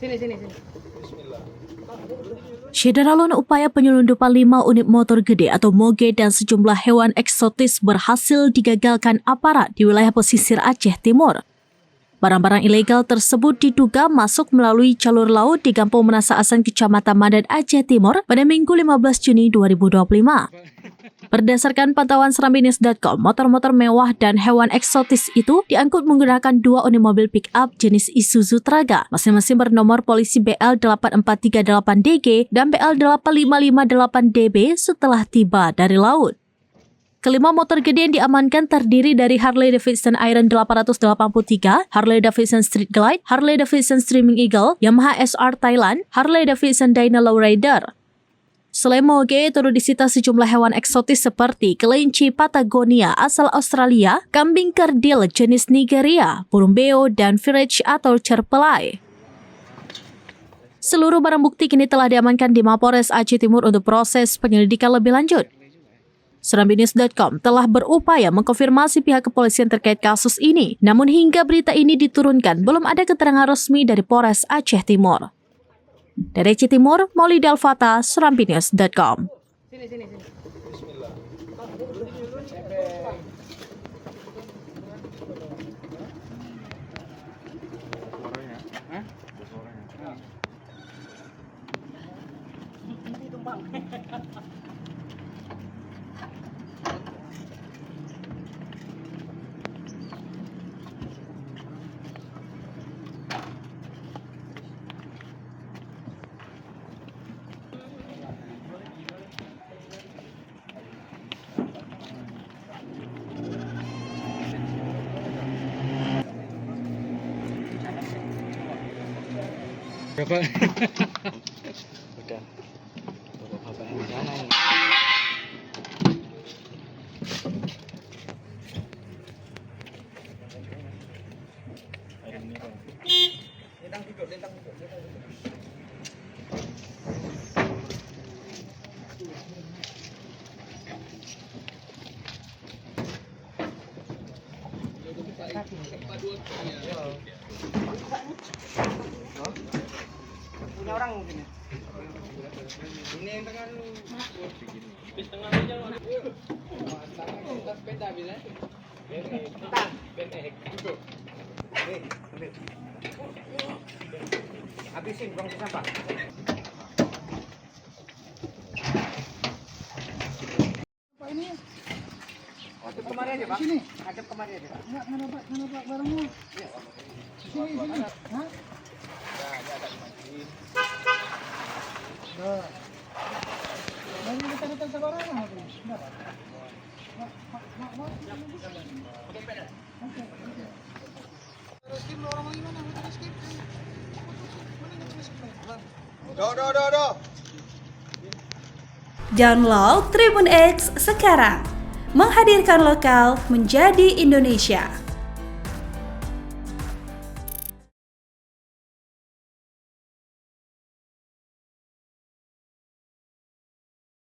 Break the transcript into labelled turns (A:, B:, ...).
A: Sini.
B: Syederalun upaya penyelundupan 5 unit motor gede atau moge dan sejumlah hewan eksotis berhasil digagalkan aparat di wilayah pesisir Aceh Timur. Barang-barang ilegal tersebut diduga masuk melalui jalur laut di Kampung Menasa Asan, Kecamatan Madat, Aceh Timur pada Minggu 15 Juni 2025. Berdasarkan pantauan serambinews.com, motor-motor mewah dan hewan eksotis itu diangkut menggunakan 2 unit mobil pick-up jenis Isuzu Traga, masing-masing bernomor polisi BL8438DG dan BL8558DB setelah tiba dari laut. Kelima motor gede yang diamankan terdiri dari Harley Davidson Iron 883, Harley Davidson Street Glide, Harley Davidson Streaming Eagle, Yamaha SR Thailand, Harley Davidson Dyna Lowrider. Selain moge, turut disita sejumlah hewan eksotis seperti kelinci Patagonia asal Australia, kambing kerdil jenis Nigeria, burung beo, dan firage atau cerpelai. Seluruh barang bukti kini telah diamankan di Mapolres Aceh Timur untuk proses penyelidikan lebih lanjut. Serambinews.com telah berupaya mengkonfirmasi pihak kepolisian terkait kasus ini, namun hingga berita ini diturunkan, belum ada keterangan resmi dari Polres Aceh Timur. Dari Aceh Timur, Maulida Al-Fatah, Serambinews.com.
A: Sini.
C: Berapa? Udah. Bapak yang di sana ini.
A: Punya orang mungkin ya. Ini yang tengah lu. Bis tengah aja lu. Tangan sepeda bisa. Tang. Duduk. Habisin buang sampah. Apa ini? Adep kemari aja, Pak. Sini. Adep kemari aja, Pak. Enggak ngerebak barangnya. Iya. Sini. Hah? Ya, ada dimasukin. Nah. Lagi kita sembarangan aku. Enggak. Oke, peda. Oke. Terus skip lu orang gimana? Terus skip. Do.
D: Download Tribun X sekarang. Menghadirkan lokal menjadi Indonesia.